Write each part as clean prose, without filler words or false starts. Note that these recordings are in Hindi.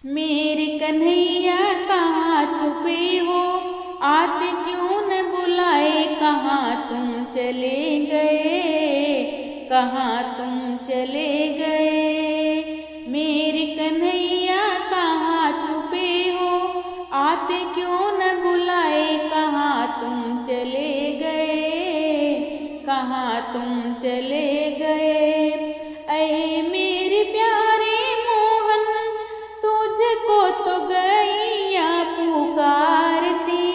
मेरे कन्हैया कहाँ छुपे हो, आते क्यों न बुलाए, कहाँ तुम चले गए, कहाँ तुम चले गए। मेरे कन्हैया कहाँ छुपे हो, आते क्यों न बुलाए, कहाँ तुम चले गए, कहाँ तुम चले गए। ऐ मेरे प्यारे मोहन, तुझको तो गैया पुकारती।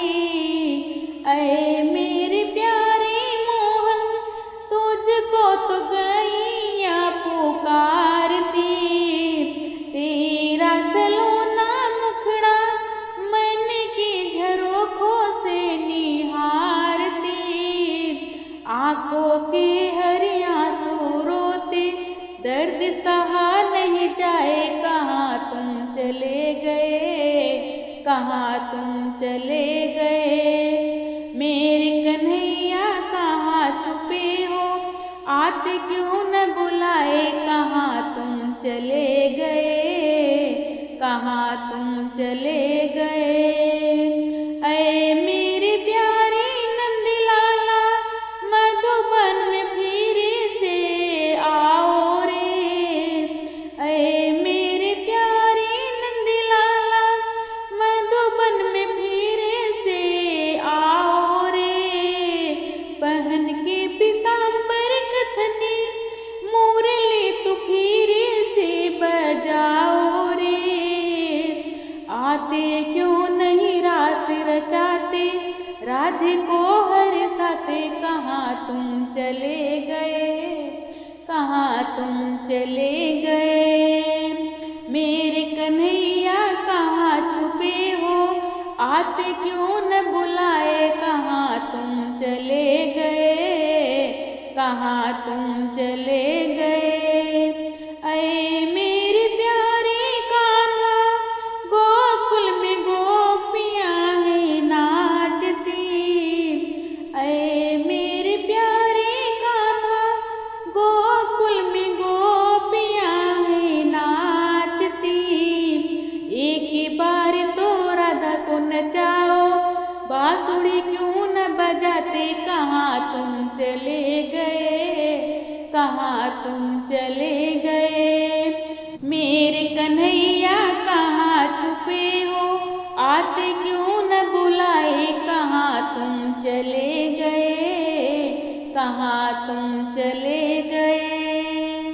ऐ मेरे प्यारे मोहन, तुझको तो गैया पुकारती। तेरा सलोना मुखड़ा मन की झरोखों से निहारती। आंखों के हर आंसू रोते, दर्द सहा नहीं जाए, कहाँ तुम चले गए, कहाँ तुम चले गए। मेरे कन्हैया कहाँ छुपे हो, आते क्यों न बुलाए, कहाँ तुम चले गए, कहाँ तुम चले गए। ऐ मेरे प्यारे नंदलाला, मधुबन में फिर से आओ रे। ऐ मेरे प्यारे नंदलाला, मधुबन में फिर से आओ रे। पहन के पीताम्बर कथनी, मुरली तू फिर से बजाओ रे। आते क्यों नहीं रास रचाते, राधे को हर साथे, कहाँ तुम चले गए, कहाँ तुम चले गए। मेरे कन्हैया कहाँ छुपे हो, आते क्यों न बुलाए, कहाँ तुम चले गए, कहाँ तुम चले गए। ऐ मेरे प्यारे कान्हा, गोकुल में गोपियाँ हैं नाचती। ऐ मेरे प्यारे कान्हा, गोकुल में गोपियाँ हैं नाचती। एक बार तो राधा को नचाओ, बांसुरी क्यों न बजाते, कहाँ तुम चले गए, कहाँ तुम चले गए। मेरे कन्हैया कहाँ छुपे हो, आते क्यों न बुलाए, कहाँ तुम चले गए, कहाँ तुम चले